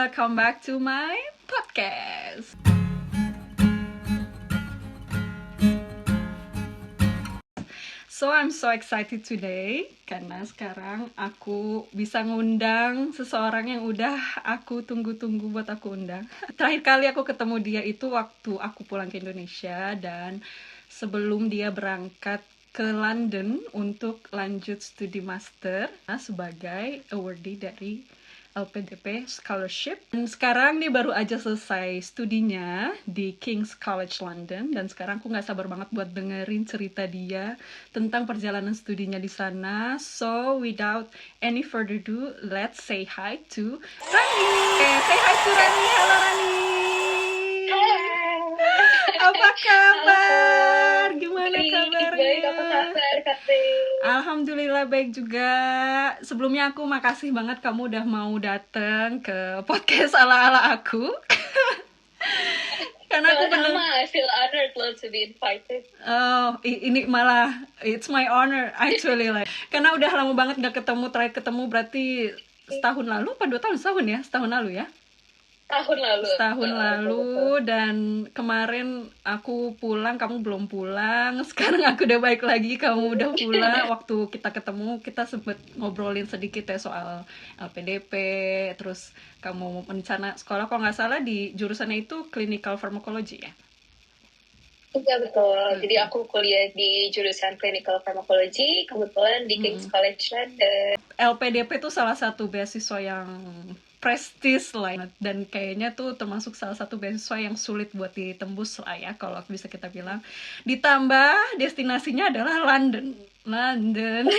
welcome back to my podcast. So I'm so excited today karena sekarang aku bisa ngundang seseorang yang udah aku tunggu-tunggu buat aku undang. Terakhir kali aku ketemu dia itu waktu aku pulang ke Indonesia dan sebelum dia berangkat ke London untuk lanjut studi master sebagai awardee dari LPDP Scholarship. Dan sekarang dia baru aja selesai studinya di King's College London dan sekarang aku nggak sabar banget buat dengerin cerita dia tentang perjalanan studinya di sana. So without any further ado, let's say hi to Rani. Say hi to Rani. Halo Rani. Apa kabar? Gimana kabarnya? Baik, apa kabar, Kate? Alhamdulillah baik juga. Sebelumnya aku makasih banget kamu udah mau datang ke podcast ala-ala aku. Karena aku bener. I feel honored to be invited. Oh, ini malah it's my honor actually like. Karena udah lama banget gak ketemu, terakhir ketemu berarti setahun lalu apa 2 tahun? Setahun lalu ya? Setahun lalu. Dan kemarin aku pulang, kamu belum pulang. Sekarang aku udah balik lagi, kamu udah pulang. Waktu kita ketemu, kita sempet ngobrolin sedikit ya soal LPDP. Terus kamu rencana sekolah, kalau nggak salah di jurusannya itu clinical pharmacology ya? Iya betul, jadi aku kuliah di jurusan clinical pharmacology, kebetulan di King's College London. LPDP itu salah satu beasiswa yang prestis lah, dan kayaknya tuh termasuk salah satu beasiswa yang sulit buat ditembus lah ya, kalau bisa kita bilang. Ditambah destinasinya adalah London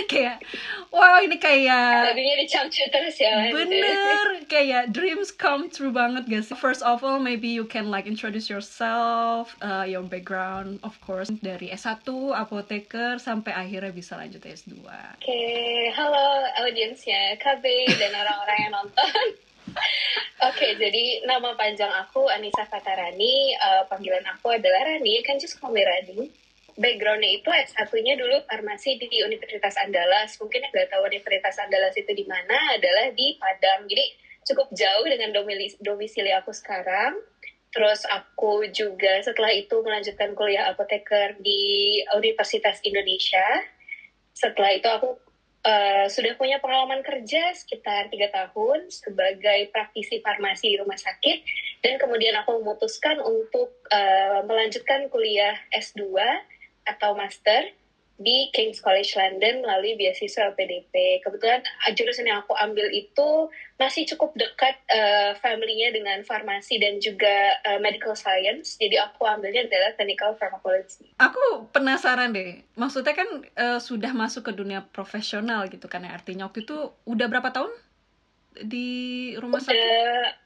kayak wow, ini kayak Tadinya dicamcur terus ya. Bener, kayak dreams come true banget gak sih? First of all, maybe you can like introduce yourself, your background, of course, dari S1, apoteker, sampai akhirnya bisa lanjut S2. Oke, halo audiensnya KB dan orang-orang yang nonton. Oke, jadi nama panjang aku Anissa Fatarani, panggilan aku adalah Rani, kan just call me Rani. Backgroundnya itu S1-nya dulu farmasi di Universitas Andalas. Mungkin yang nggak tahu Universitas Andalas itu di mana, adalah di Padang. Jadi cukup jauh dengan domisili aku sekarang. Terus aku juga setelah itu melanjutkan kuliah apoteker di Universitas Indonesia. Setelah itu aku sudah punya pengalaman kerja sekitar 3 tahun sebagai praktisi farmasi di rumah sakit. Dan kemudian aku memutuskan untuk melanjutkan kuliah S2 atau master di King's College London melalui beasiswa LPDP. Kebetulan jurusan yang aku ambil itu masih cukup dekat family-nya dengan farmasi dan juga medical science. Jadi aku ambilnya adalah clinical pharmacology. Aku penasaran deh, maksudnya kan sudah masuk ke dunia profesional gitu kan ya, artinya waktu itu udah berapa tahun di rumah sakit?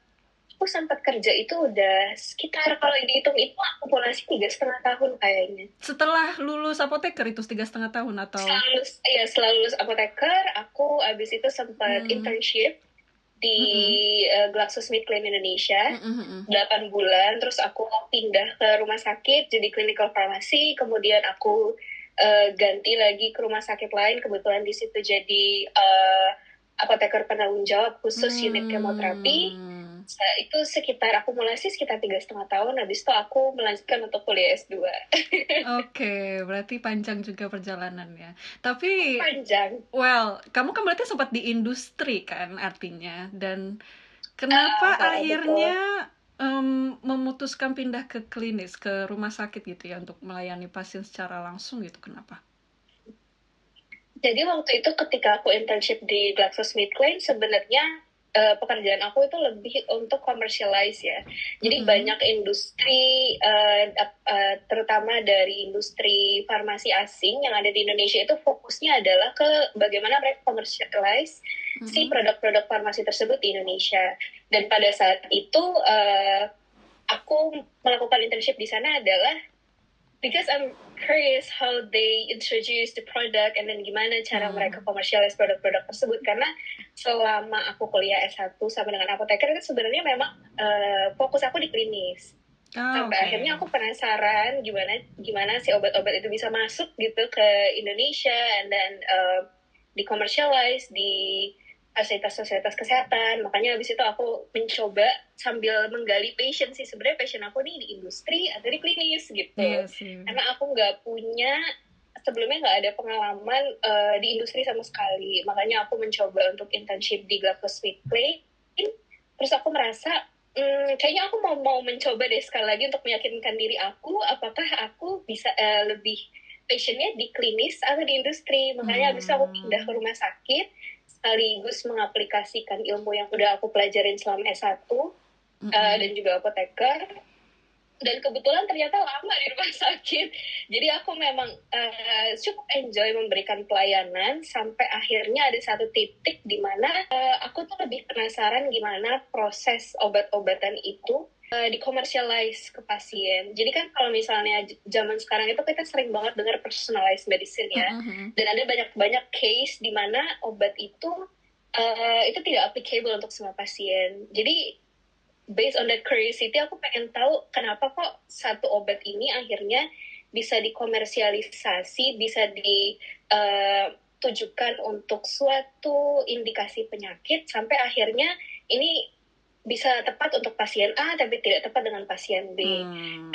Aku sempat kerja itu udah sekitar, kalau dihitung itu aku akumulasi 3,5 tahun kayaknya. Setelah lulus apoteker itu 3,5 tahun atau? Setelah lulus apoteker, aku abis itu sempat internship di GlaxoSmithKline Indonesia 8 bulan. Terus aku pindah ke rumah sakit jadi clinical pharmacy. Kemudian aku ganti lagi ke rumah sakit lain. Kebetulan di situ jadi apoteker penanggung jawab khusus unit kemoterapi. Itu sekitar akumulasi sekitar 3,5 tahun. Habis itu aku melanjutkan untuk kuliah S2. Oke, berarti panjang juga perjalanannya. Tapi panjang. Well, kamu kan berarti sempat di industri kan artinya. Dan kenapa akhirnya memutuskan pindah ke klinis, ke rumah sakit gitu ya, untuk melayani pasien secara langsung gitu, kenapa? Jadi waktu itu ketika aku internship di GlaxoSmithKline, sebenarnya pekerjaan aku itu lebih untuk commercialize ya. Jadi banyak industri, terutama dari industri farmasi asing yang ada di Indonesia itu fokusnya adalah ke bagaimana mereka commercialize si produk-produk farmasi tersebut di Indonesia. Dan pada saat itu aku melakukan internship di sana adalah because I'm curious how they introduce the product and then gimana cara mereka commercialize produk-produk tersebut. Karena selama aku kuliah S1 sama dengan apoteker itu sebenarnya memang fokus aku di klinis. Sampai akhirnya aku penasaran gimana si obat-obat itu bisa masuk gitu ke Indonesia and then di commercialize, di fasilitas-fasilitas kesehatan. Makanya habis itu aku mencoba sambil menggali passion sih, sebenarnya passion aku nih di industri atau di klinis gitu. Iya sih. Karena aku nggak punya, sebelumnya nggak ada pengalaman di industri sama sekali. Makanya aku mencoba untuk internship di GlaxoSmithKline. Terus aku merasa kayaknya aku mau mencoba deh sekali lagi untuk meyakinkan diri aku apakah aku bisa lebih passionnya di klinis atau di industri. Makanya habis itu aku pindah ke rumah sakit sekaligus mengaplikasikan ilmu yang udah aku pelajarin selama S1 dan juga apoteker. Dan kebetulan ternyata lama di rumah sakit. Jadi aku memang cukup enjoy memberikan pelayanan sampai akhirnya ada satu titik di mana aku tuh lebih penasaran gimana proses obat-obatan itu dikomersialize ke pasien. Jadi kan kalau misalnya zaman sekarang itu kita sering banget dengar personalized medicine ya. Dan ada banyak case di mana obat itu tidak applicable untuk semua pasien. Jadi based on that curiosity, aku pengen tahu kenapa kok satu obat ini akhirnya bisa dikomersialisasi, bisa ditujukan untuk suatu indikasi penyakit, sampai akhirnya ini bisa tepat untuk pasien A tapi tidak tepat dengan pasien B.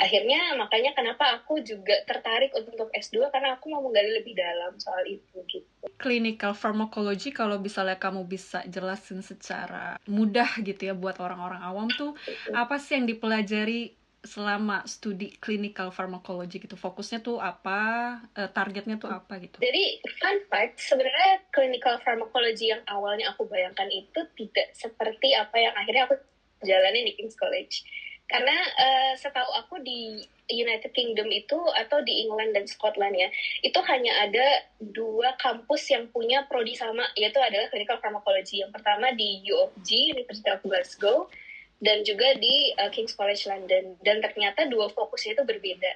Akhirnya makanya kenapa aku juga tertarik untuk S2, karena aku mau menggali lebih dalam soal itu gitu. Clinical pharmacology, kalau misalnya kamu bisa jelasin secara mudah gitu ya buat orang-orang awam tuh, apa sih yang dipelajari selama studi clinical pharmacology gitu? Fokusnya tuh apa, targetnya tuh apa gitu? Jadi fun fact, sebenarnya clinical pharmacology yang awalnya aku bayangkan itu tidak seperti apa yang akhirnya aku jalani di King's College. Karena setahu aku di United Kingdom itu, atau di England dan Scotland ya, itu hanya ada 2 kampus yang punya prodi sama, yaitu adalah clinical pharmacology. Yang pertama di UOG, University of Glasgow, dan juga di King's College London. Dan ternyata 2 fokusnya itu berbeda.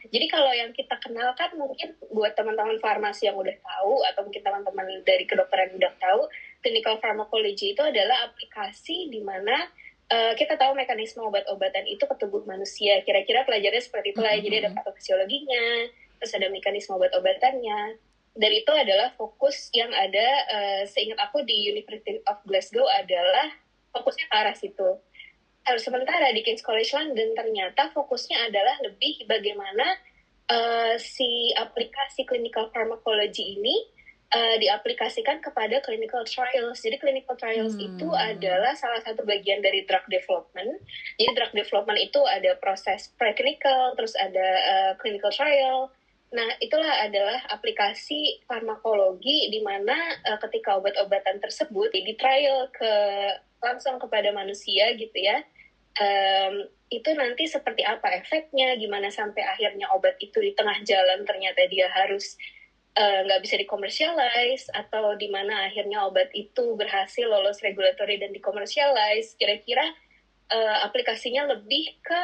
Jadi kalau yang kita kenalkan mungkin buat teman-teman farmasi yang udah tahu, atau mungkin teman-teman dari kedokteran udah tahu, clinical pharmacology itu adalah aplikasi di mana kita tahu mekanisme obat-obatan itu ke tubuh manusia. Kira-kira pelajarannya seperti itulah. Jadi ada patofisiologinya, terus ada mekanisme obat-obatannya. Dan itu adalah fokus yang ada, seingat aku di University of Glasgow adalah fokusnya ke arah situ. Sementara di King's College London ternyata fokusnya adalah lebih bagaimana si aplikasi clinical pharmacology ini diaplikasikan kepada clinical trials. Jadi clinical trials itu adalah salah satu bagian dari drug development. Jadi drug development itu ada proses preclinical, terus ada clinical trial. Nah, itulah adalah aplikasi farmakologi di mana ketika obat-obatan tersebut di trial langsung kepada manusia gitu ya. Itu nanti seperti apa efeknya, gimana sampai akhirnya obat itu di tengah jalan ternyata dia harus nggak bisa dikomersialize, atau di mana akhirnya obat itu berhasil lolos regulatory dan dikomersialize. Kira-kira aplikasinya lebih ke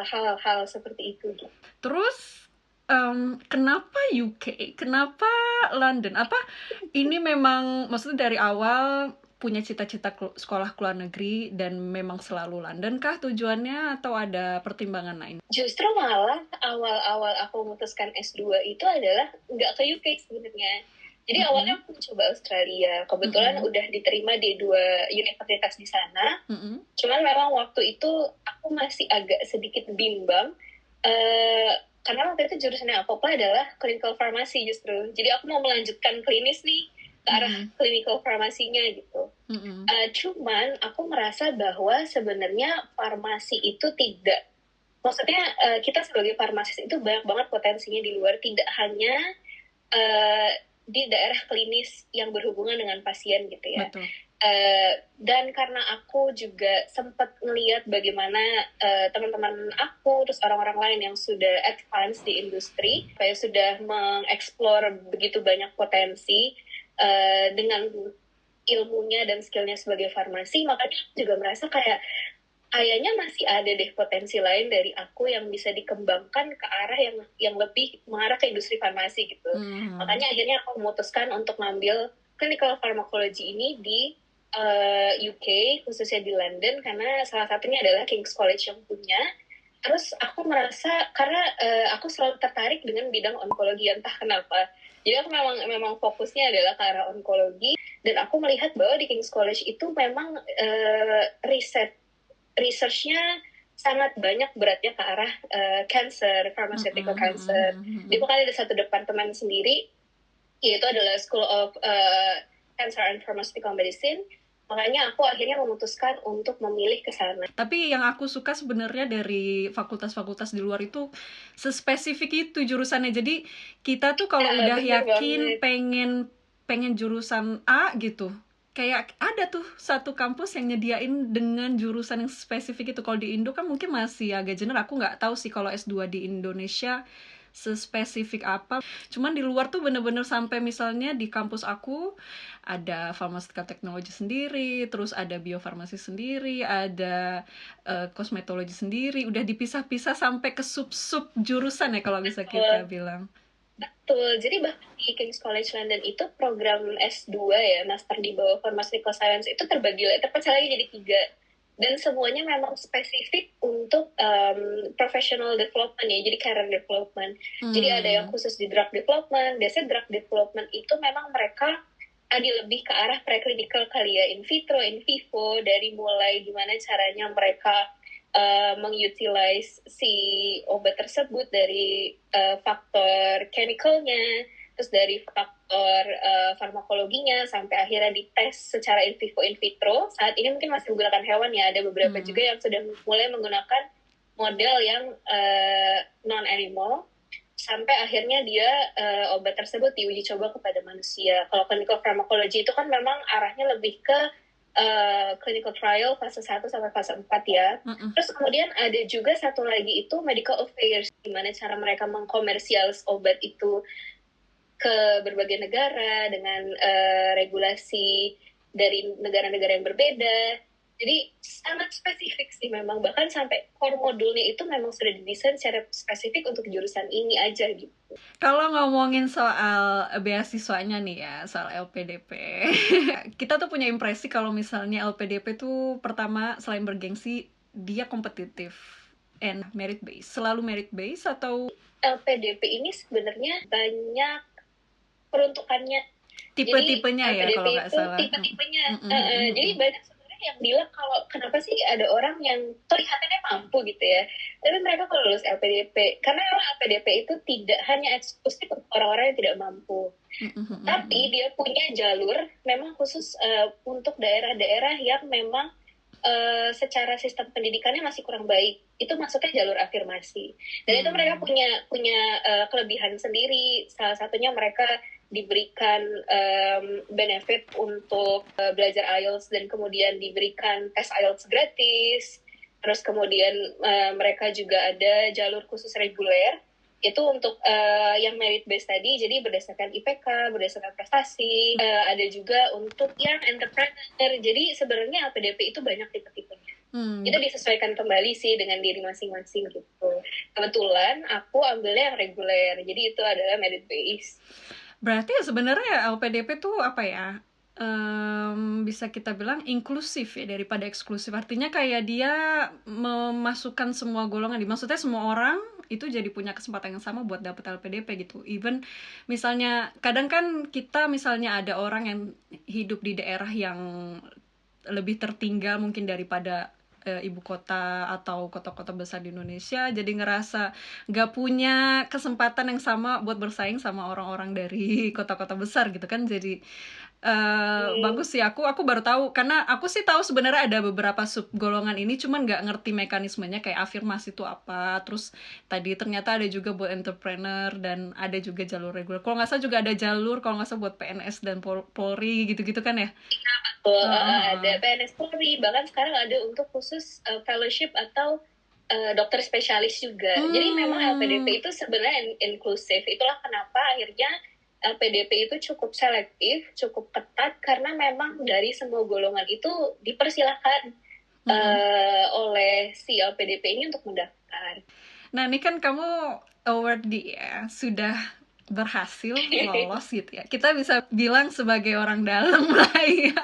hal-hal seperti itu. Terus kenapa UK? Kenapa London? Apa ini memang maksudnya dari awal punya cita-cita sekolah ke luar negeri dan memang selalu London kah tujuannya, atau ada pertimbangan lain? Justru malah awal-awal aku memutuskan S2 itu adalah nggak ke UK sebenarnya. Jadi awalnya aku mencoba Australia. Kebetulan udah diterima di 2 universitas di sana. Cuman memang waktu itu aku masih agak sedikit bimbang. Karena waktu itu jurusannya aku adalah clinical pharmacy justru. Jadi aku mau melanjutkan klinis nih ke arah clinical farmasinya gitu. Cuman aku merasa bahwa sebenarnya farmasi itu tidak, maksudnya kita sebagai farmasis itu banyak banget potensinya di luar, tidak hanya di daerah klinis yang berhubungan dengan pasien gitu ya. Betul. Dan karena aku juga sempat ngelihat bagaimana teman-teman aku, terus orang-orang lain yang sudah advance di industri, kayak sudah mengeksplor begitu banyak potensi dengan ilmunya dan skillnya sebagai farmasi, makanya aku juga merasa kayaknya masih ada deh potensi lain dari aku yang bisa dikembangkan ke arah yang lebih mengarah ke industri farmasi gitu. Makanya akhirnya aku memutuskan untuk ngambil clinical pharmacology ini di UK, khususnya di London, karena salah satunya adalah King's College yang punya. Terus aku merasa, karena aku selalu tertarik dengan bidang onkologi, entah kenapa. Jadi aku memang fokusnya adalah ke arah onkologi, Dan aku melihat bahwa di King's College itu memang researchnya sangat banyak beratnya ke arah cancer, pharmaceutical cancer. Di bukan ada satu departemen sendiri, yaitu adalah School of Cancer and Pharmaceutical Medicine. Makanya aku akhirnya memutuskan untuk memilih ke sana. Tapi yang aku suka sebenarnya dari fakultas-fakultas di luar itu sespesifik itu jurusannya. Jadi kita tuh kalau udah yakin pengen jurusan A gitu, kayak ada tuh satu kampus yang nyediain dengan jurusan yang spesifik itu. Kalau di Indo kan mungkin masih agak general. Aku nggak tahu sih kalau S2 di Indonesia sespesifik apa. Cuman di luar tuh bener-bener sampai misalnya di kampus aku ada pharmaceutical technology sendiri, terus ada biofarmasi sendiri, ada kosmetologi sendiri, udah dipisah-pisah sampai ke sub-sub jurusan ya kalau bisa kita bilang. Betul, jadi bahkan di King's College London itu program S2 ya, Master di bawah Pharmaceutical Science itu terpecah lagi jadi 3. Dan semuanya memang spesifik untuk professional development ya, jadi career development. Jadi ada yang khusus di drug development. Biasanya drug development itu memang mereka lebih ke arah preclinical kali ya, in vitro, in vivo, dari mulai gimana caranya mereka mengutilize si obat tersebut dari faktor chemicalnya, terus dari faktor farmakologinya, sampai akhirnya dites secara in vivo, in vitro. Saat ini mungkin masih menggunakan hewan ya, ada beberapa juga yang sudah mulai menggunakan model yang non-animal, sampai akhirnya dia obat tersebut diuji coba kepada manusia. Kalau clinical pharmacology itu kan memang arahnya lebih ke clinical trial fase 1 sampai fase 4 ya. Terus kemudian ada juga satu lagi itu medical affairs, gimana cara mereka mengkomersialis obat itu ke berbagai negara dengan regulasi dari negara-negara yang berbeda. Jadi sangat spesifik sih memang, bahkan sampai core modulnya itu memang sudah didesain secara spesifik untuk jurusan ini aja gitu. Kalau ngomongin soal beasiswanya nih ya, soal LPDP, kita tuh punya impresi kalau misalnya LPDP tuh pertama selain bergengsi, dia kompetitif and merit based. Selalu merit based atau LPDP ini sebenarnya banyak peruntukannya. Tipe-tipenya ya kalau nggak salah. Tipe-tipenya. Jadi banyak yang bilang kalau kenapa sih ada orang yang kelihatannya mampu gitu ya, tapi mereka kalau lulus LPDP, karena LPDP itu tidak hanya eksklusif untuk orang-orang yang tidak mampu, tapi dia punya jalur memang khusus untuk daerah-daerah yang memang secara sistem pendidikannya masih kurang baik. Itu masuknya jalur afirmasi, dan itu mereka punya kelebihan sendiri. Salah satunya mereka diberikan benefit untuk belajar IELTS, dan kemudian diberikan tes IELTS gratis. Terus kemudian mereka juga ada jalur khusus reguler, itu untuk yang merit based tadi, jadi berdasarkan IPK, berdasarkan prestasi. Ada juga untuk yang entrepreneur. Jadi sebenarnya LPDP itu banyak tipe-tipenya. Itu disesuaikan kembali sih dengan diri masing-masing gitu. Kebetulan aku ambilnya yang reguler, jadi itu adalah merit based. Berarti ya sebenarnya LPDP tuh apa ya, bisa kita bilang inklusif ya daripada eksklusif. Artinya kayak dia memasukkan semua golongan, maksudnya semua orang itu jadi punya kesempatan yang sama buat dapet LPDP gitu. Even misalnya kadang kan kita misalnya ada orang yang hidup di daerah yang lebih tertinggal mungkin daripada ibu kota atau kota-kota besar di Indonesia, jadi ngerasa gak punya kesempatan yang sama buat bersaing sama orang-orang dari kota-kota besar gitu kan. Jadi bagus sih, aku baru tahu, karena aku sih tahu sebenarnya ada beberapa sub golongan ini, cuman nggak ngerti mekanismenya kayak afirmasi itu apa. Terus tadi ternyata ada juga buat entrepreneur, dan ada juga jalur reguler. Kalau nggak salah juga ada jalur kalau nggak salah buat PNS dan Polri gitu-gitu kan ya. Ada PNS Polri, bahkan sekarang ada untuk khusus fellowship atau dokter spesialis juga. Jadi memang LPDP itu sebenarnya inklusif. Itulah kenapa akhirnya LPDP itu cukup selektif, cukup ketat, karena memang dari semua golongan itu dipersilahkan oleh si LPDP ini untuk mendaftar. Nah, ini kan kamu awardee ya, sudah berhasil lolos gitu ya. Kita bisa bilang sebagai orang dalam lah ya.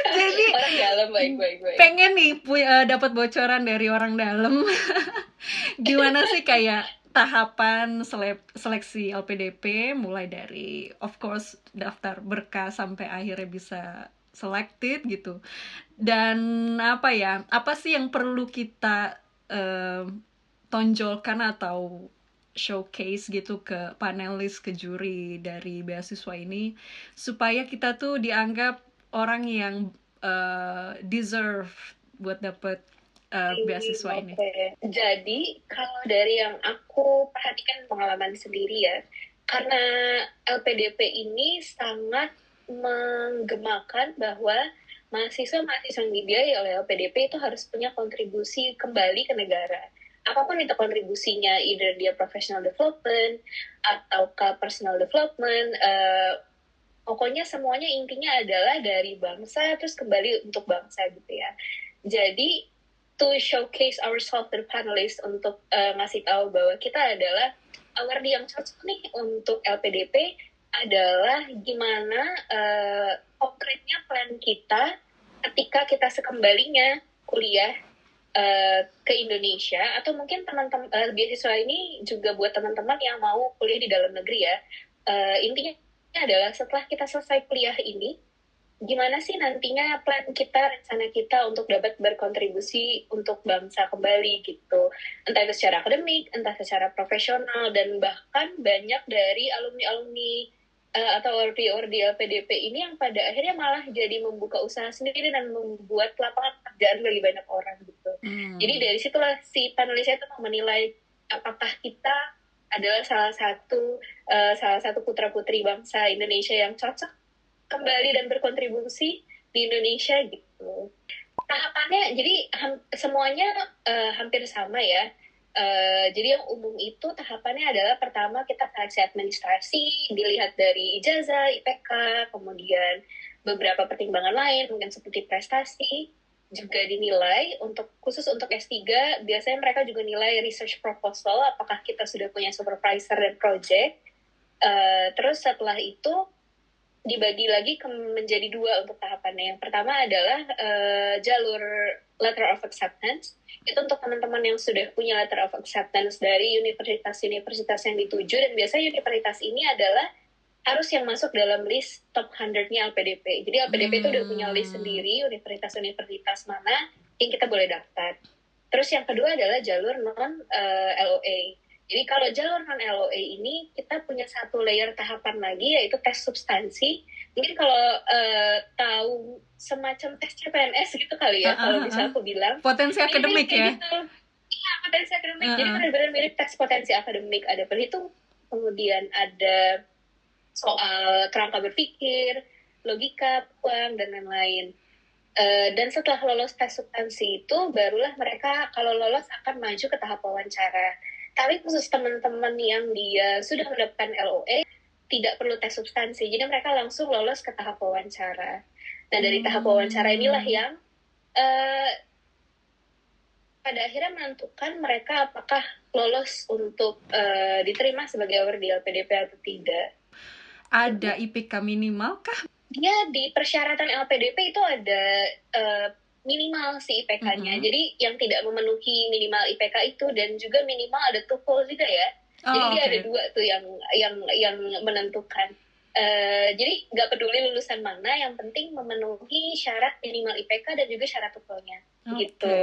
Jadi orang dalam, baik. Pengen nih dapat bocoran dari orang dalam. Gimana sih kayak tahapan seleksi LPDP, mulai dari of course daftar berkas sampai akhirnya bisa selected gitu. Dan apa sih yang perlu kita tonjolkan atau showcase gitu ke panelis, ke juri dari beasiswa ini, supaya kita tuh dianggap orang yang deserve buat dapet beasiswa ini. Jadi kalau dari yang aku perhatikan pengalaman sendiri ya, karena LPDP ini sangat menggemakan bahwa mahasiswa-mahasiswa yang dibiayai oleh LPDP itu harus punya kontribusi kembali ke negara. Apapun itu kontribusinya, either dia professional development atau ke personal development, pokoknya semuanya intinya adalah dari bangsa terus kembali untuk bangsa gitu ya. Jadi to showcase ourselves to the panelists untuk ngasih tahu bahwa kita adalah award yang cocok nih untuk LPDP adalah gimana konkretnya plan kita ketika kita sekembalinya kuliah ke Indonesia, atau mungkin teman-teman beasiswa ini juga buat teman-teman yang mau kuliah di dalam negeri ya. Intinya adalah setelah kita selesai kuliah ini, gimana sih nantinya plan kita, rencana kita untuk dapat berkontribusi untuk bangsa kembali gitu. Entah itu secara akademik, entah secara profesional, dan bahkan banyak dari alumni-alumni atau ordi LPDP ini yang pada akhirnya malah jadi membuka usaha sendiri dan membuat lapangan pekerjaan bagi banyak orang gitu. Jadi dari situlah si panelisnya itu menilai apakah kita adalah salah satu putra-putri bangsa Indonesia yang cocok kembali dan berkontribusi di Indonesia gitu. Tahapannya jadi semuanya hampir sama ya. Jadi yang umum itu tahapannya adalah pertama kita seleksi administrasi, dilihat dari ijazah, IPK, kemudian beberapa pertimbangan lain, mungkin seperti prestasi, juga dinilai khusus untuk S3, biasanya mereka juga nilai research proposal, apakah kita sudah punya supervisor dan project. Terus setelah itu dibagi lagi menjadi dua untuk tahapannya. Yang pertama adalah jalur letter of acceptance. Itu untuk teman-teman yang sudah punya letter of acceptance dari universitas-universitas yang dituju, dan biasanya universitas ini adalah harus yang masuk dalam list top 100-nya LPDP. Jadi LPDP itu udah punya list sendiri, universitas-universitas mana yang kita boleh daftar. Terus yang kedua adalah jalur non-LOA. Jadi kalau jalur non-LOA ini kita punya satu layer tahapan lagi, yaitu tes substansi. Mungkin kalau tahu semacam tes CPNS gitu kali ya, kalau bisa aku bilang. Potensi akademik ya? Gitu. Iya, potensi akademik. Jadi benar-benar mirip tes potensi akademik. Ada perhitung, kemudian ada soal kerangka berpikir, logika, uang, dan lain-lain. Dan setelah lolos tes substansi itu, barulah mereka kalau lolos akan maju ke tahap wawancara. Tapi khusus teman-teman yang dia sudah mendapatkan LOA, tidak perlu tes substansi. Jadi mereka langsung lolos ke tahap wawancara. Nah, dari tahap wawancara inilah yang pada akhirnya menentukan mereka apakah lolos untuk diterima sebagai award di LPDP atau tidak. Ada IPK minimal kah? Dia di persyaratan LPDP itu ada minimal si IPK-nya. Jadi yang tidak memenuhi minimal IPK itu, dan juga minimal ada TOEFL juga ya. Jadi dia ada dua tuh yang menentukan. Jadi nggak peduli lulusan mana, yang penting memenuhi syarat minimal IPK dan juga syarat TOEFL-nya gitu.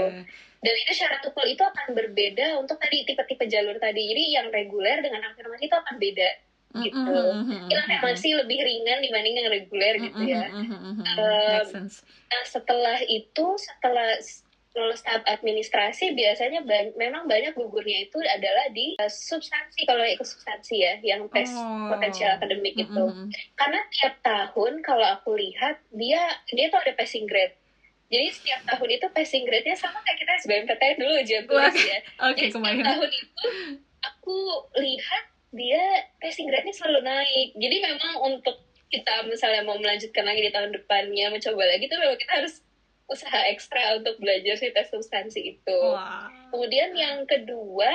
Dan itu syarat TOEFL itu akan berbeda untuk tadi tipe-tipe jalur tadi. Jadi yang reguler dengan afirmasi itu akan beda gitu. Yang masih lebih ringan dibanding yang reguler gitu ya. Setelah lulus tahap administrasi, biasanya memang banyak gugurnya itu adalah di substansi, kalau ikut substansi ya, yang tes potensial akademik itu. Karena tiap tahun kalau aku lihat dia tuh ada passing grade. Jadi setiap tahun itu passing grade-nya sama kayak kita SBMPTN dulu aja tulis ya. Jadi setiap tahun itu aku lihat dia passing grade-nya selalu naik. Jadi memang untuk kita misalnya mau melanjutkan lagi di tahun depannya, mencoba lagi, tuh memang kita harus usaha ekstra untuk belajar si tes substansi itu. Kemudian yang kedua,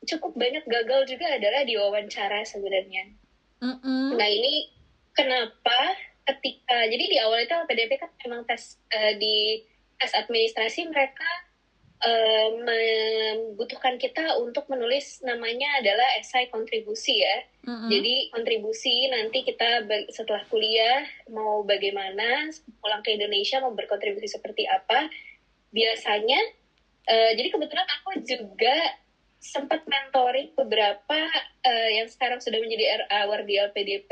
cukup banyak gagal juga adalah di wawancara sebenarnya. Nah ini kenapa jadi di awal itu LPDP kan memang tes di tes administrasi mereka membutuhkan kita untuk menulis namanya adalah esai kontribusi ya. Jadi kontribusi nanti kita setelah kuliah mau bagaimana, pulang ke Indonesia mau berkontribusi seperti apa. Biasanya, jadi kebetulan aku juga sempat mentoring beberapa yang sekarang sudah menjadi RA di LPDP,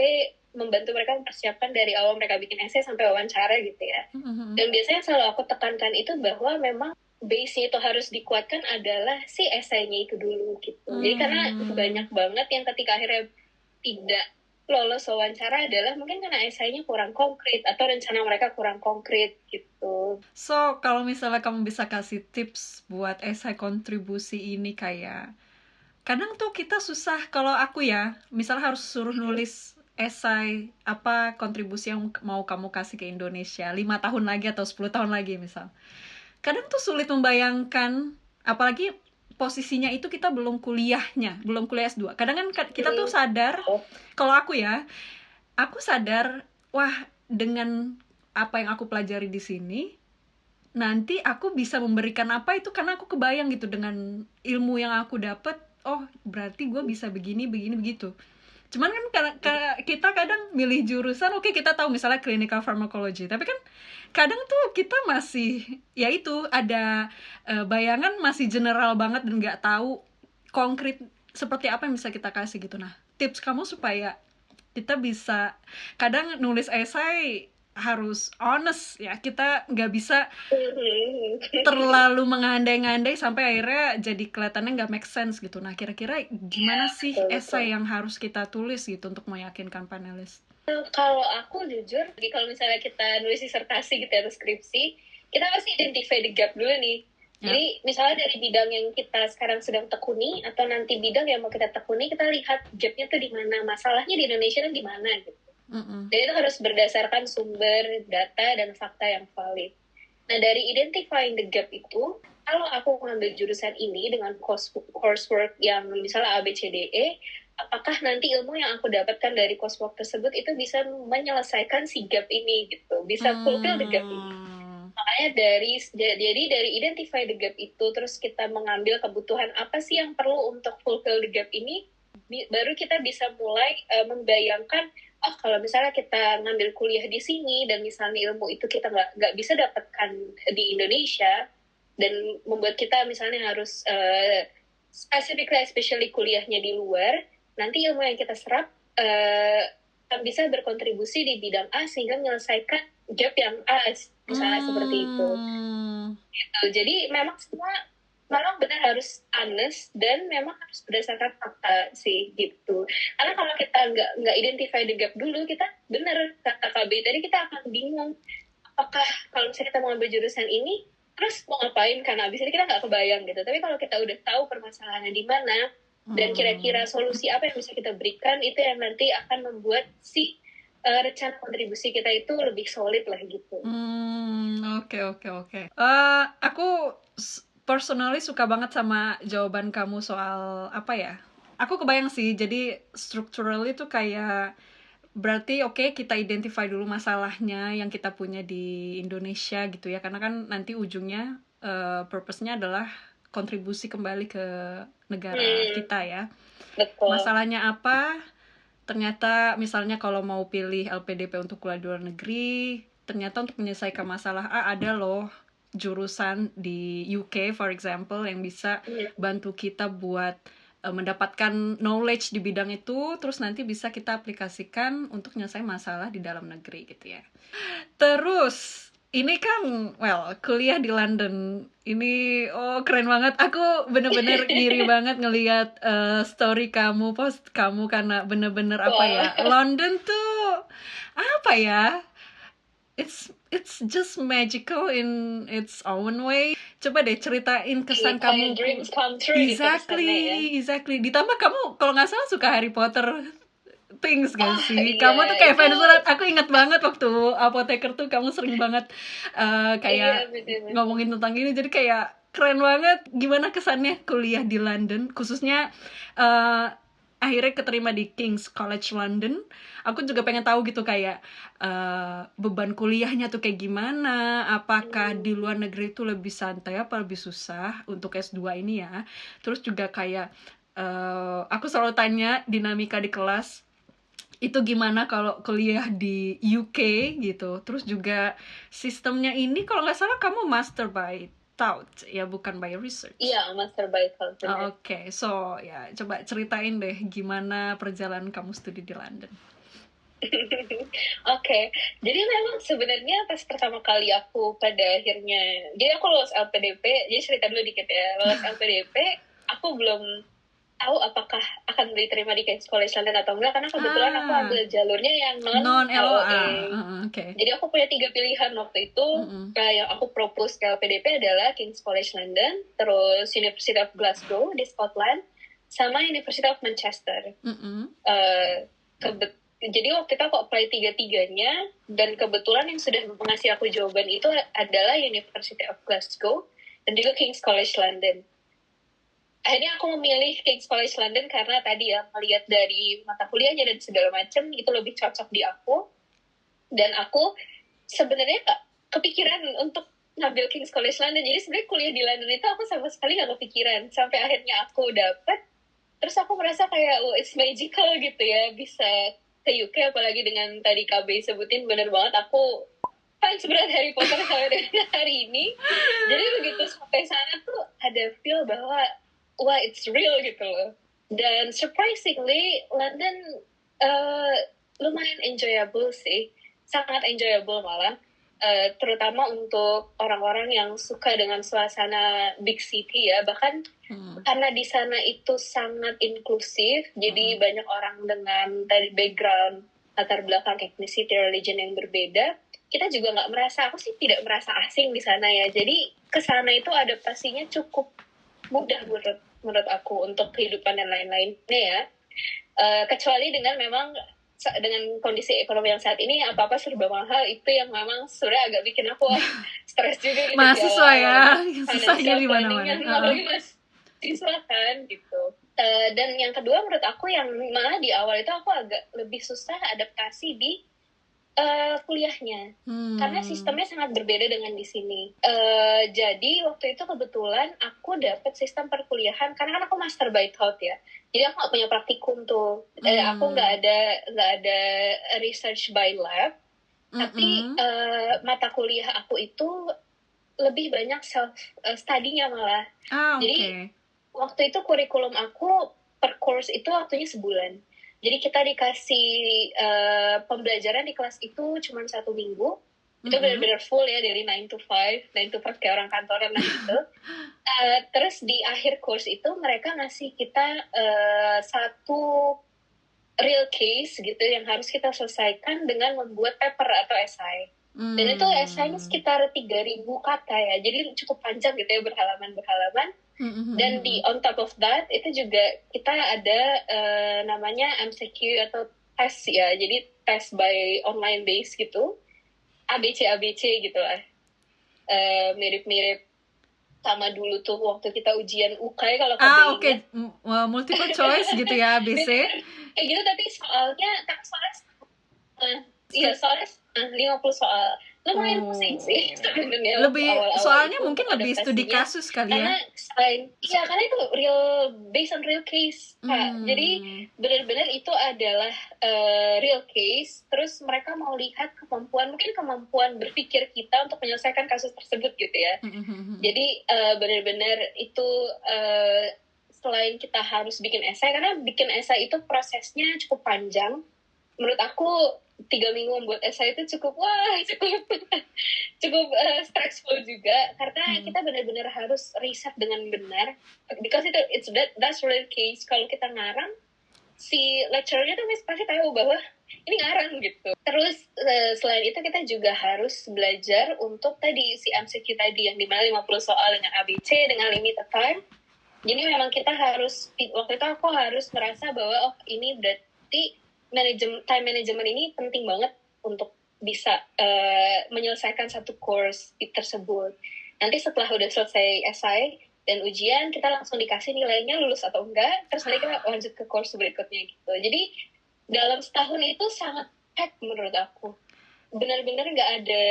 membantu mereka mempersiapkan dari awal mereka bikin esai sampai wawancara gitu ya. Dan biasanya selalu aku tekankan itu bahwa memang base-nya itu harus dikuatkan adalah si esainya itu dulu gitu. Jadi karena banyak banget yang ketika akhirnya tidak lolos wawancara adalah mungkin karena esainya kurang konkret atau rencana mereka kurang konkret gitu. So, kalau misalnya kamu bisa kasih tips buat esai kontribusi ini kayak kadang tuh kita susah kalau aku ya, misalnya harus suruh nulis esai apa kontribusi yang mau kamu kasih ke Indonesia 5 tahun lagi atau 10 tahun lagi misal. Kadang tuh sulit membayangkan, apalagi posisinya itu kita belum kuliah S2. Kadang kan kita tuh sadar, kalau aku sadar, wah dengan apa yang aku pelajari di sini, nanti aku bisa memberikan apa itu karena aku kebayang gitu dengan ilmu yang aku dapat. Oh, berarti gue bisa begini begitu. Cuman kan kita kadang milih jurusan, oke kita tahu misalnya clinical pharmacology, tapi kan kadang tuh kita masih ya itu ada bayangan masih general banget dan nggak tahu konkret seperti apa yang bisa kita kasih gitu. Nah, tips kamu supaya kita bisa kadang nulis esai harus honest ya, kita nggak bisa terlalu mengandai-ngandai sampai akhirnya jadi kelihatannya nggak make sense gitu. Nah, kira-kira gimana sih esai yang harus kita tulis gitu untuk meyakinkan panelis? Kalau aku jujur, kalau misalnya kita nulis disertasi gitu atau skripsi, kita pasti identify the gap dulu nih. Jadi misalnya dari bidang yang kita sekarang sedang tekuni atau nanti bidang yang mau kita tekuni, kita lihat gapnya tuh di mana, masalahnya di Indonesia kan di mana gitu. Dan itu harus berdasarkan sumber data dan fakta yang valid. Nah, dari identifying the gap itu, kalau aku mengambil jurusan ini dengan coursework yang misalnya A, B, C, D, E, apakah nanti ilmu yang aku dapatkan dari coursework tersebut itu bisa menyelesaikan si gap ini gitu, bisa fulfill the gap ini. Makanya dari identify the gap itu, terus kita mengambil kebutuhan apa sih yang perlu untuk fulfill the gap ini, baru kita bisa mulai membayangkan, oh kalau misalnya kita ngambil kuliah di sini dan misalnya ilmu itu kita nggak bisa dapatkan di Indonesia dan membuat kita misalnya harus especially kuliahnya di luar, nanti ilmu yang kita serap bisa berkontribusi di bidang A sehingga menyelesaikan gap yang A misalnya seperti itu. Gitu. Jadi memang semua memang benar harus honest dan memang harus berdasarkan fakta sih gitu. Karena kalau kita nggak identify the gap dulu, kita benar kata KB tadi, kita akan bingung apakah kalau misalnya kita mau ambil jurusan ini terus mau ngapain, karena abis ini kita nggak kebayang gitu. Tapi kalau kita udah tahu permasalahannya di mana dan kira-kira solusi apa yang bisa kita berikan, itu yang nanti akan membuat si rencana kontribusi kita itu lebih solid lah gitu. Oke. Aku personally suka banget sama jawaban kamu soal apa ya. Aku kebayang sih, jadi structural itu kayak berarti kita identify dulu masalahnya yang kita punya di Indonesia gitu ya, karena kan nanti ujungnya purpose-nya adalah kontribusi kembali ke negara kita ya. Betul. Masalahnya apa? Ternyata misalnya kalau mau pilih LPDP untuk kuliah di luar negeri, ternyata untuk menyelesaikan masalah A ada loh jurusan di UK for example yang bisa bantu kita buat mendapatkan knowledge di bidang itu, terus nanti bisa kita aplikasikan untuk menyelesaikan masalah di dalam negeri gitu ya. Terus ini kan kuliah di London ini keren banget. Aku bener-bener ngiri banget ngelihat story kamu, post kamu, karena bener-bener apa ya, London tuh apa ya, it's just magical in its own way. Coba deh ceritain kesan kamu. Dreams come true. Exactly. Ditambah kamu kalau nggak salah suka Harry Potter things gak sih? Kamu tuh kayak fans berat. Aku ingat banget waktu Apoteker tuh kamu sering banget kayak ngomongin tentang ini. Jadi kayak keren banget. Gimana kesannya kuliah di London? Khususnya akhirnya keterima di King's College London, aku juga pengen tahu gitu kayak beban kuliahnya tuh kayak gimana, apakah di luar negeri itu lebih santai apa lebih susah untuk S2 ini ya. Terus juga kayak aku selalu tanya dinamika di kelas itu gimana kalau kuliah di UK gitu. Terus juga sistemnya ini kalau nggak salah kamu master by thought ya, bukan by research. Iya, master by thought, benar. Oke, so ya coba ceritain deh gimana perjalanan kamu studi di London. Oke, jadi memang sebenarnya pas pertama kali aku pada akhirnya, jadi aku lolos LPDP, jadi cerita dulu dikit ya, lolos LPDP, aku belum tahu apakah akan diterima di King's College London atau enggak, karena kebetulan aku ambil jalurnya yang non LOA. Okay. Jadi aku punya 3 pilihan waktu itu. Yang aku propose ke LPDP adalah King's College London, terus University of Glasgow di Scotland, sama University of Manchester. Jadi waktu itu aku apply 3-tiganya, dan kebetulan yang sudah mengasih aku jawaban itu adalah University of Glasgow dan juga King's College London. Akhirnya aku memilih King's College London karena tadi ya, melihat dari mata kuliahnya dan segala macam itu lebih cocok di aku. Dan aku sebenarnya gak kepikiran untuk ngambil King's College London. Jadi sebenarnya kuliah di London itu aku sama sekali gak kepikiran. Sampai akhirnya aku dapet, terus aku merasa kayak it's magical gitu ya, bisa ke UK, apalagi dengan tadi KB sebutin, bener banget aku fans berat Harry Potter sampai dengan hari ini. Jadi begitu sampai sana tuh ada feel bahwa wah, it's real gitu loh. Dan surprisingly London lumayan enjoyable sih, sangat enjoyable malah. Terutama untuk orang-orang yang suka dengan suasana big city ya, bahkan karena di sana itu sangat inklusif, jadi banyak orang dengan dari background, latar belakang, ethnicity, religion yang berbeda. Kita juga nggak merasa, aku sih tidak merasa asing di sana ya. Jadi ke sana itu adaptasinya cukup mudah menurut aku untuk kehidupan dan lain-lainnya ya. Kecuali dengan memang dengan kondisi ekonomi yang saat ini apa-apa serba mahal, itu yang memang sebenarnya agak bikin aku stres juga gitu. Mahasiswa ya, susahnya di mana-mana. Apalagi mahasiswa kan gitu. Dan yang kedua menurut aku yang malah di awal itu aku agak lebih susah adaptasi di kuliahnya, karena sistemnya sangat berbeda dengan di sini. Jadi waktu itu kebetulan aku dapet sistem perkuliahan karena kan aku master by thought ya. Jadi aku nggak punya praktikum tuh. Aku nggak ada research by lab. Tapi mata kuliah aku itu lebih banyak self study-nya malah. Jadi waktu itu kurikulum aku per course itu waktunya sebulan. Jadi kita dikasih pembelajaran di kelas itu cuma 1 minggu. Itu benar-benar full ya, dari 9 to 5 kayak orang kantoran gitu. Terus di akhir course itu mereka ngasih kita satu real case gitu yang harus kita selesaikan dengan membuat paper atau essay. Dan itu essay-nya sekitar 3.000 kata ya, jadi cukup panjang gitu ya, berhalaman-berhalaman. Dan di on top of that itu juga kita ada namanya MCQ atau tes ya, jadi tes by online base gitu, ABC gitu lah. Mirip-mirip sama dulu tuh waktu kita ujian UK kalau ingat. Multiple choice gitu ya, ABC. Kayak gitu, tapi soalnya soalnya 50 soal. Lumayan pusing sih sebenarnya. Lebih soalnya mungkin lebih studi kasus kali ya. Karena itu based on real case. Jadi benar-benar itu adalah real case. Terus mereka mau lihat kemampuan berpikir kita untuk menyelesaikan kasus tersebut gitu ya. Jadi benar-benar itu selain kita harus bikin esai, karena bikin esai itu prosesnya cukup panjang. Menurut aku 3 minggu membuat esai itu cukup stressful juga, karena kita benar-benar harus riset dengan benar, because that's real case. Kalau kita ngarang, si lecturer-nya tuh pasti tahu bahwa ini ngarang gitu. Terus selain itu kita juga harus belajar untuk tadi si MCQ tadi yang dimana 50 soal dengan ABC dengan limited time. Jadi memang kita harus, waktu itu aku harus merasa bahwa ini berarti time management ini penting banget untuk bisa menyelesaikan satu course tersebut. Nanti setelah udah selesai essay, dan ujian kita langsung dikasih nilainya lulus atau enggak, terus nanti kita lanjut ke course berikutnya gitu. Jadi dalam setahun itu sangat pack menurut aku, benar-benar nggak ada.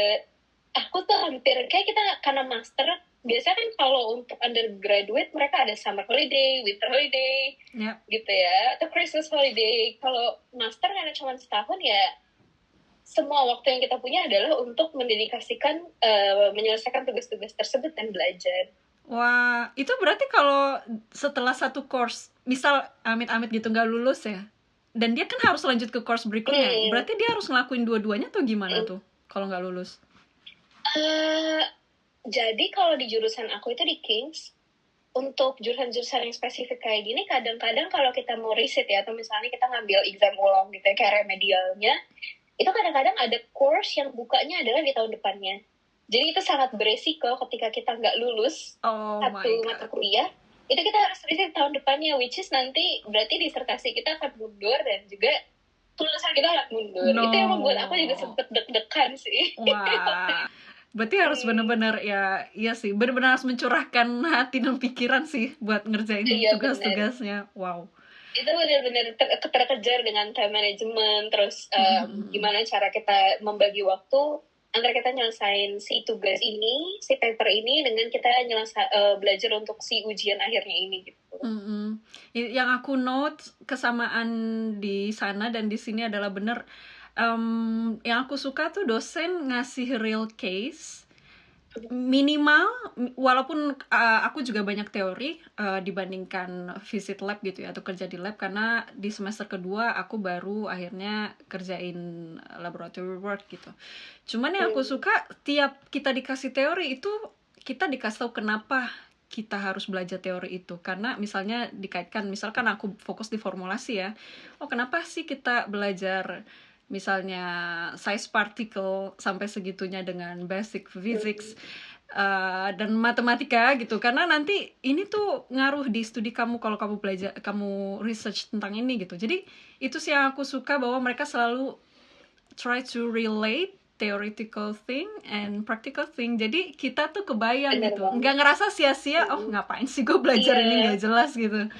Aku tuh hampir kayak kita karena master biasanya kan kalau untuk undergraduate mereka ada summer holiday, winter holiday, gitu ya, atau Christmas holiday. Kalau master karena cuma setahun ya, semua waktu yang kita punya adalah untuk mendedikasikan menyelesaikan tugas-tugas tersebut dan belajar. Wah, itu berarti kalau setelah satu course, misal amit-amit gitu nggak lulus ya, dan dia kan harus lanjut ke course berikutnya, berarti dia harus ngelakuin dua-duanya tuh gimana tuh kalau nggak lulus? Jadi kalau di jurusan aku itu di Kings, untuk jurusan-jurusan yang spesifik kayak gini, kadang-kadang kalau kita mau riset ya, atau misalnya kita ngambil exam ulang gitu ya, kayak remedialnya, itu kadang-kadang ada course yang bukanya adalah di tahun depannya. Jadi itu sangat beresiko ketika kita nggak lulus satu mata kuliah, itu kita harus riset tahun depannya, which is nanti berarti disertasi kita akan mundur dan juga kelulusan kita akan mundur. Itu yang membuat aku juga sempet deg-degan sih. Wah, berarti harus benar-benar ya, iya sih, benar-benar harus mencurahkan hati dan pikiran sih buat ngerjain tugas-tugasnya. Wow. Itu benar-benar terkejar dengan time management, terus gimana cara kita membagi waktu antara kita nyelesain si tugas ini, si paper ini, dengan kita belajar untuk si ujian akhirnya ini gitu. Yang aku note kesamaan di sana dan di sini adalah bener, yang aku suka tuh dosen ngasih real case minimal, walaupun aku juga banyak teori dibandingkan visit lab gitu ya, atau kerja di lab, karena di semester kedua aku baru akhirnya kerjain laboratory work gitu. Cuman yang aku suka, tiap kita dikasih teori itu kita dikasih tahu kenapa kita harus belajar teori itu. Karena misalnya dikaitkan, misalkan aku fokus di formulasi ya, kenapa sih kita belajar misalnya size particle sampai segitunya dengan basic physics dan matematika gitu, karena nanti ini tuh ngaruh di studi kamu kalau kamu belajar, kamu research tentang ini gitu. Jadi itu sih yang aku suka, bahwa mereka selalu try to relate theoretical thing and practical thing. Jadi kita tuh kebayang gitu, nggak ngerasa sia-sia, ngapain sih gue belajar ini nggak jelas gitu.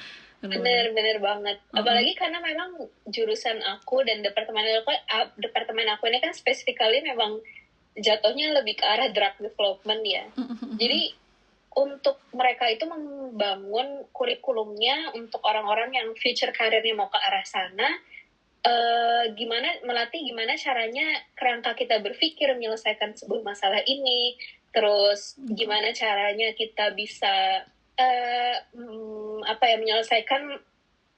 Bener banget. Apalagi karena memang jurusan aku dan departemen aku ini kan specifically memang jatuhnya lebih ke arah drug development ya. Jadi untuk mereka itu membangun kurikulumnya untuk orang-orang yang future karirnya mau ke arah sana, melatih gimana caranya kerangka kita berpikir menyelesaikan sebuah masalah ini, terus gimana caranya kita bisa menyelesaikan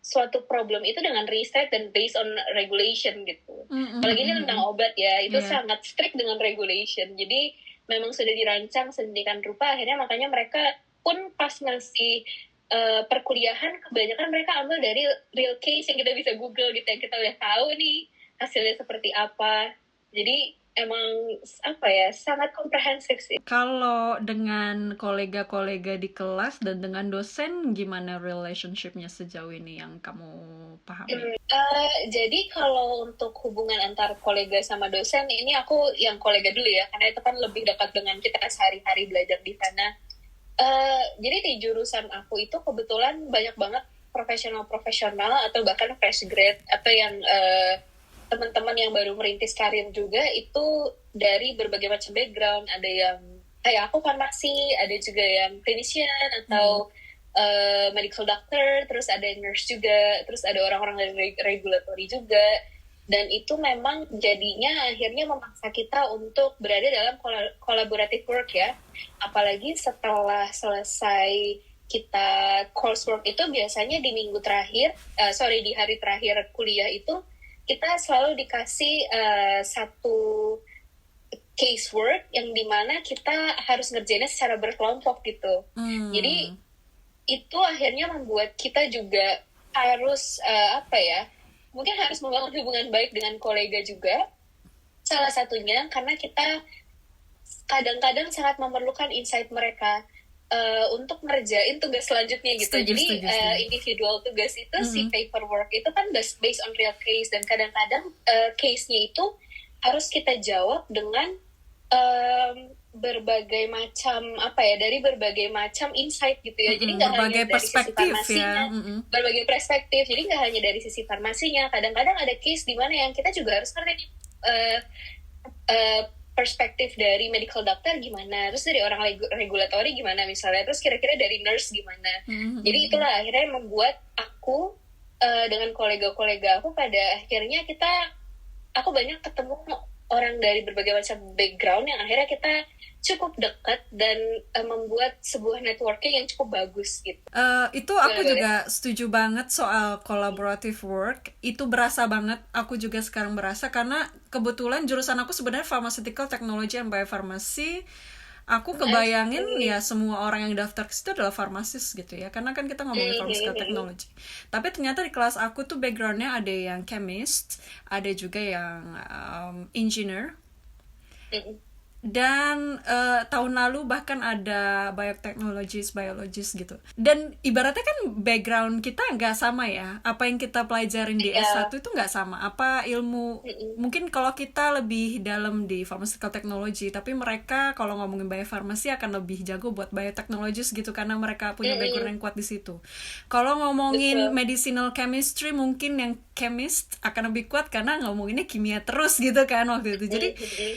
suatu problem itu dengan riset dan based on regulation gitu. Apalagi ini tentang obat ya, itu sangat strict dengan regulation. Jadi memang sudah dirancang sedemikian rupa, akhirnya makanya mereka pun pas ngasih perkuliahan, kebanyakan mereka ambil dari real case yang kita bisa Google gitu, yang kita udah tahu nih hasilnya seperti apa. Jadi emang sangat komprehensif sih. Kalau dengan kolega-kolega di kelas dan dengan dosen, gimana relationship-nya sejauh ini yang kamu pahami? Jadi kalau untuk hubungan antar kolega sama dosen, ini aku yang kolega dulu ya, karena itu kan lebih dekat dengan kita sehari-hari belajar di sana. Jadi di jurusan aku itu kebetulan banyak banget profesional atau bahkan fresh grade, atau yang teman-teman yang baru merintis karir juga, itu dari berbagai macam background. Ada yang kayak aku farmasi, ada juga yang clinician atau medical doctor, terus ada nurse juga, terus ada orang-orang dari regulatory juga. Dan itu memang jadinya akhirnya memaksa kita untuk berada dalam collaborative work ya. Apalagi setelah selesai kita coursework itu, biasanya di di hari terakhir kuliah itu kita selalu dikasih satu casework yang dimana kita harus ngerjainnya secara berkelompok gitu. Jadi itu akhirnya membuat kita juga harus mungkin harus membangun hubungan baik dengan kolega juga. Salah satunya karena kita kadang-kadang sangat memerlukan insight mereka untuk ngerjain tugas selanjutnya gitu. Jadi individual tugas itu, si paperwork itu kan based on real case, dan kadang-kadang case-nya itu harus kita jawab dengan berbagai macam apa ya, dari berbagai macam insight gitu ya. Jadi nggak hanya Berbagai dari sisi perspektif ya. farmasinya, berbagai perspektif. Jadi nggak hanya dari sisi farmasinya. Kadang-kadang ada case di mana yang kita juga harus ngerti nih, perspektif dari medical doctor gimana, terus dari orang regulatori gimana misalnya, terus kira-kira dari nurse gimana. Jadi itulah akhirnya yang membuat aku dengan kolega-kolega aku pada akhirnya aku banyak ketemu orang dari berbagai macam background yang akhirnya kita cukup dekat dan membuat sebuah networking yang cukup bagus gitu. Itu aku juga setuju banget soal collaborative work. Itu berasa banget, aku juga sekarang berasa karena kebetulan jurusan aku sebenarnya pharmaceutical technology and biopharmacy. Aku kebayangin ya semua orang yang daftar ke situ adalah farmasis gitu ya, karena kan kita ngomongin pharmaceutical technology. Tapi ternyata di kelas aku tuh backgroundnya ada yang chemist, ada juga yang engineer, dan tahun lalu bahkan ada biologis gitu. Dan ibaratnya kan background kita nggak sama ya, apa yang kita pelajarin di S1 itu nggak sama, apa ilmu mungkin kalau kita lebih dalam di pharmaceutical technology, tapi mereka kalau ngomongin biofarmasi akan lebih jago buat biotechnologies gitu, karena mereka punya background yang kuat di situ. Kalau ngomongin medicinal chemistry, mungkin yang chemist akan lebih kuat karena ngomonginnya kimia terus gitu kan waktu itu. Jadi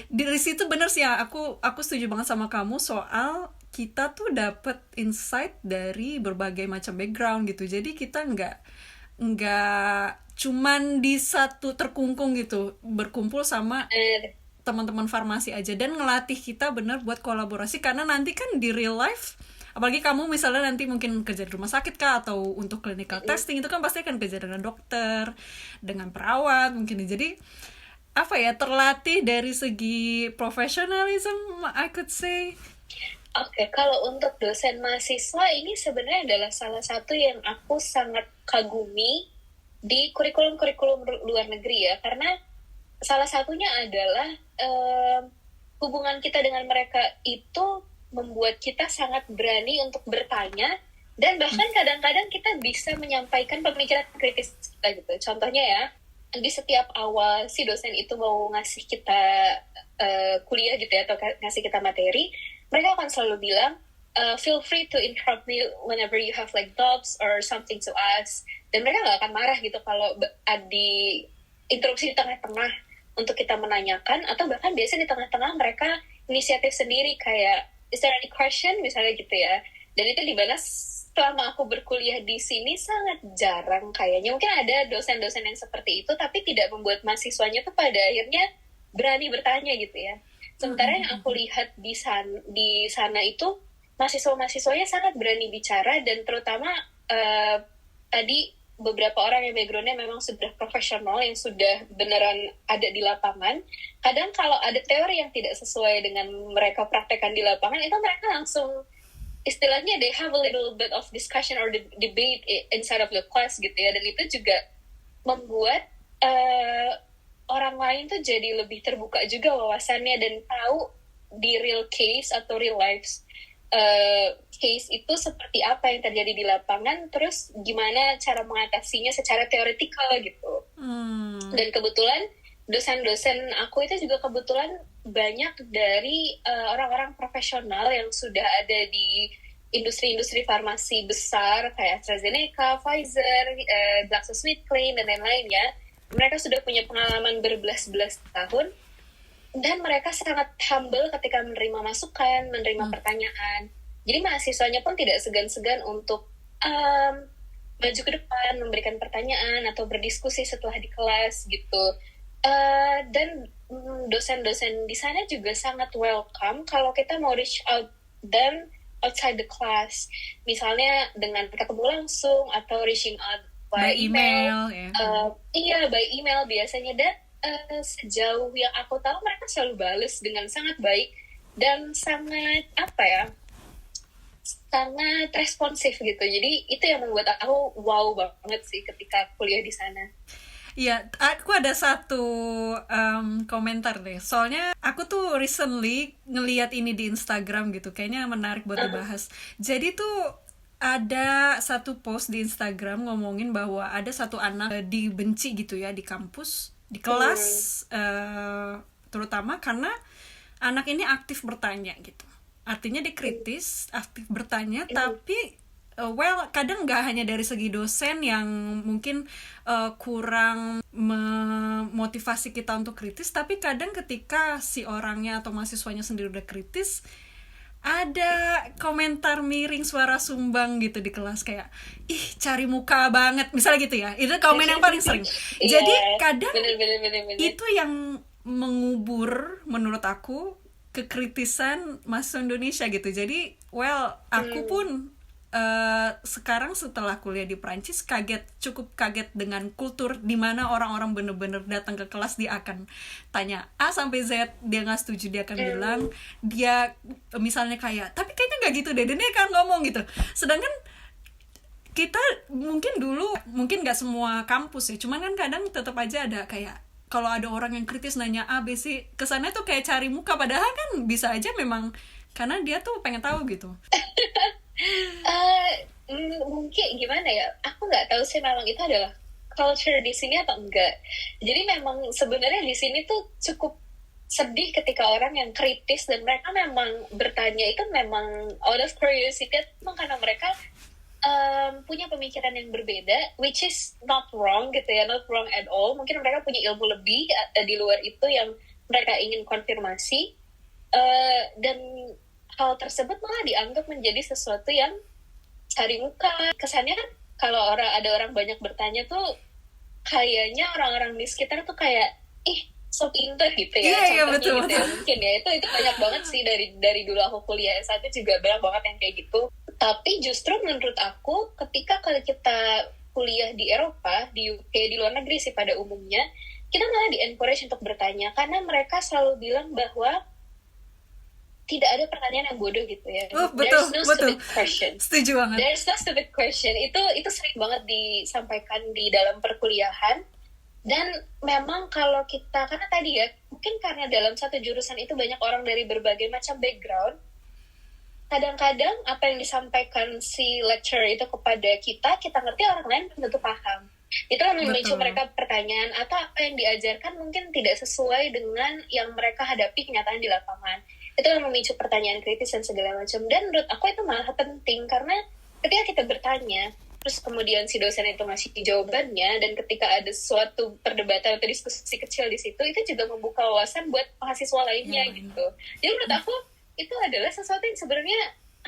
dari situ bener sih ya, aku setuju banget sama kamu soal kita tuh dapet insight dari berbagai macam background gitu. Jadi kita nggak cuman di satu terkungkung gitu, berkumpul sama teman-teman farmasi aja, dan ngelatih kita bener buat kolaborasi, karena nanti kan di real life, apalagi kamu misalnya nanti mungkin kerja di rumah sakit kah, atau untuk clinical testing, itu kan pasti akan kerja dengan dokter, dengan perawat mungkin. Jadi apa ya, terlatih dari segi professionalism, I could say. Oke, kalau untuk dosen mahasiswa ini sebenarnya adalah salah satu yang aku sangat kagumi di kurikulum-kurikulum luar negeri ya, karena salah satunya adalah hubungan kita dengan mereka itu membuat kita sangat berani untuk bertanya, dan bahkan kadang-kadang kita bisa menyampaikan pemikiran kritis kita gitu. Contohnya ya, di setiap awal si dosen itu mau ngasih kita kuliah gitu ya, atau ngasih kita materi, mereka akan selalu bilang, feel free to interrupt me whenever you have like doubts or something to ask. Dan mereka gak akan marah gitu kalau di interupsi di tengah-tengah untuk kita menanyakan, atau bahkan biasanya di tengah-tengah mereka inisiatif sendiri kayak, is there any question misalnya gitu ya. Dan itu dimana selama aku berkuliah di sini sangat jarang kayaknya. Mungkin ada dosen-dosen yang seperti itu, tapi tidak membuat mahasiswanya tuh pada akhirnya berani bertanya gitu ya. Sementara yang aku lihat di sana itu mahasiswa-mahasiswanya sangat berani bicara, dan terutama tadi beberapa orang yang backgroundnya memang sudah profesional, yang sudah beneran ada di lapangan. Kadang kalau ada teori yang tidak sesuai dengan mereka praktekkan di lapangan, itu mereka langsung istilahnya they have a little bit of discussion or debate inside of the class gitu ya. Dan itu juga membuat orang lain tuh jadi lebih terbuka juga wawasannya, dan tahu di real case atau real life case itu seperti apa yang terjadi di lapangan, terus gimana cara mengatasinya secara teoretikal gitu. Dan kebetulan dosen-dosen aku itu juga kebetulan banyak dari orang-orang profesional yang sudah ada di industri-industri farmasi besar kayak AstraZeneca, Pfizer, GlaxoSmithKline, dan lain-lain ya. Mereka sudah punya pengalaman berbelas-belas tahun, dan mereka sangat humble ketika menerima masukan, menerima pertanyaan. Jadi mahasiswanya pun tidak segan-segan untuk maju ke depan, memberikan pertanyaan atau berdiskusi setelah di kelas gitu. Dan dosen-dosen di sana juga sangat welcome kalau kita mau reach out them outside the class, misalnya dengan ketemu langsung atau reaching out by email. Iya, by email biasanya. Dan sejauh yang aku tahu mereka selalu balas dengan sangat baik dan sangat sangat responsif gitu. Jadi itu yang membuat aku wow banget sih ketika kuliah di sana. Iya, aku ada satu komentar deh. Soalnya aku tuh recently ngeliat ini di Instagram gitu, kayaknya menarik buat dibahas. Jadi tuh ada satu post di Instagram ngomongin bahwa ada satu anak dibenci gitu ya di kampus, di kelas, terutama karena anak ini aktif bertanya gitu. Artinya dia kritis, aktif bertanya, tapi kadang nggak hanya dari segi dosen yang mungkin kurang memotivasi kita untuk kritis, tapi kadang ketika si orangnya atau mahasiswanya sendiri udah kritis, ada komentar miring suara sumbang gitu di kelas kayak ih cari muka banget misalnya gitu ya, itu komen yang paling sering. Jadi kadang bener. itu yang mengubur menurut aku kekritisan mahasiswa Indonesia gitu. Jadi aku pun sekarang setelah kuliah di Prancis cukup kaget dengan kultur di mana orang-orang bener-bener datang ke kelas, dia akan tanya A sampai Z, dia nggak setuju dia akan bilang, dia misalnya kayak tapi kayaknya nggak gitu deh, dan dia akan ngomong gitu. Sedangkan kita mungkin dulu, mungkin nggak semua kampus ya, cuman kan kadang tetap aja ada kayak kalau ada orang yang kritis nanya A B C, kesannya tuh kayak cari muka, padahal kan bisa aja memang karena dia tuh pengen tahu gitu. Mungkin gimana ya, aku nggak tahu sih memang itu adalah culture di sini atau enggak. Jadi memang sebenarnya di sini tuh cukup sedih ketika orang yang kritis dan mereka memang bertanya itu memang out of curiosity, memang karena mereka punya pemikiran yang berbeda, which is not wrong gitu ya, not wrong at all. Mungkin mereka punya ilmu lebih di luar itu yang mereka ingin konfirmasi, dan hal tersebut malah dianggap menjadi sesuatu yang cari muka. Kesannya kan kalau ada orang banyak bertanya tuh kayaknya orang-orang di sekitar tuh kayak ih so pinter gitu ya, Iya, betul, gitu ya. Mungkin ya itu banyak banget sih dari dulu aku kuliah S1 juga banyak banget yang kayak gitu. Tapi justru menurut aku ketika kalau kita kuliah di Eropa, di UK, di luar negeri sih pada umumnya, kita malah di-encourage untuk bertanya karena mereka selalu bilang bahwa tidak ada pertanyaan yang bodoh gitu ya. Betul, There's no betul. stupid question. Setuju banget. There's no stupid question. Itu sering banget disampaikan di dalam perkuliahan. Dan memang kalau kita, karena tadi ya, mungkin karena dalam satu jurusan itu banyak orang dari berbagai macam background, kadang-kadang apa yang disampaikan si lecturer itu kepada kita ngerti, orang lain belum tentu paham. Itu yang memicu mereka pertanyaan, atau apa yang diajarkan mungkin tidak sesuai dengan yang mereka hadapi kenyataan di lapangan. Itu yang memicu pertanyaan kritis dan segala macam. Dan menurut aku itu malah penting, karena ketika kita bertanya, terus kemudian si dosen itu ngasih jawabannya, dan ketika ada suatu perdebatan atau diskusi kecil di situ, itu juga membuka wawasan buat mahasiswa lainnya gitu. Jadi menurut aku itu adalah sesuatu yang sebenarnya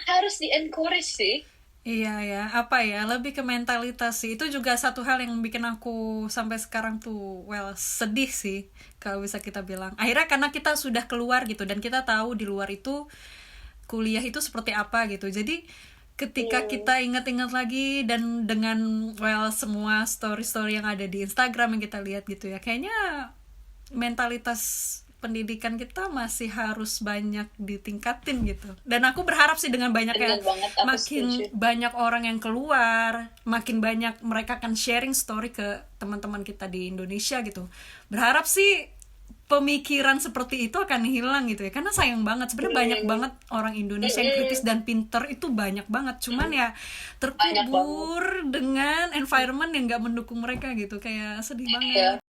harus di-encourage sih. Iya ya, apa ya, lebih ke mentalitas sih. Itu juga satu hal yang bikin aku sampai sekarang tuh sedih sih kalau bisa kita bilang. Akhirnya karena kita sudah keluar gitu dan kita tahu di luar itu kuliah itu seperti apa gitu. Jadi ketika kita ingat-ingat lagi dan dengan semua story-story yang ada di Instagram yang kita lihat gitu ya, kayaknya mentalitas pendidikan kita masih harus banyak ditingkatin gitu. Dan aku berharap sih dengan banyaknya makin banyak orang yang keluar, makin banyak mereka akan sharing story ke teman-teman kita di Indonesia gitu. Berharap sih pemikiran seperti itu akan hilang gitu ya. Karena sayang banget sebenarnya banyak banget orang Indonesia yang kritis dan pinter itu banyak banget. Cuman ya terkubur dengan environment yang gak mendukung mereka gitu. Kayak sedih banget.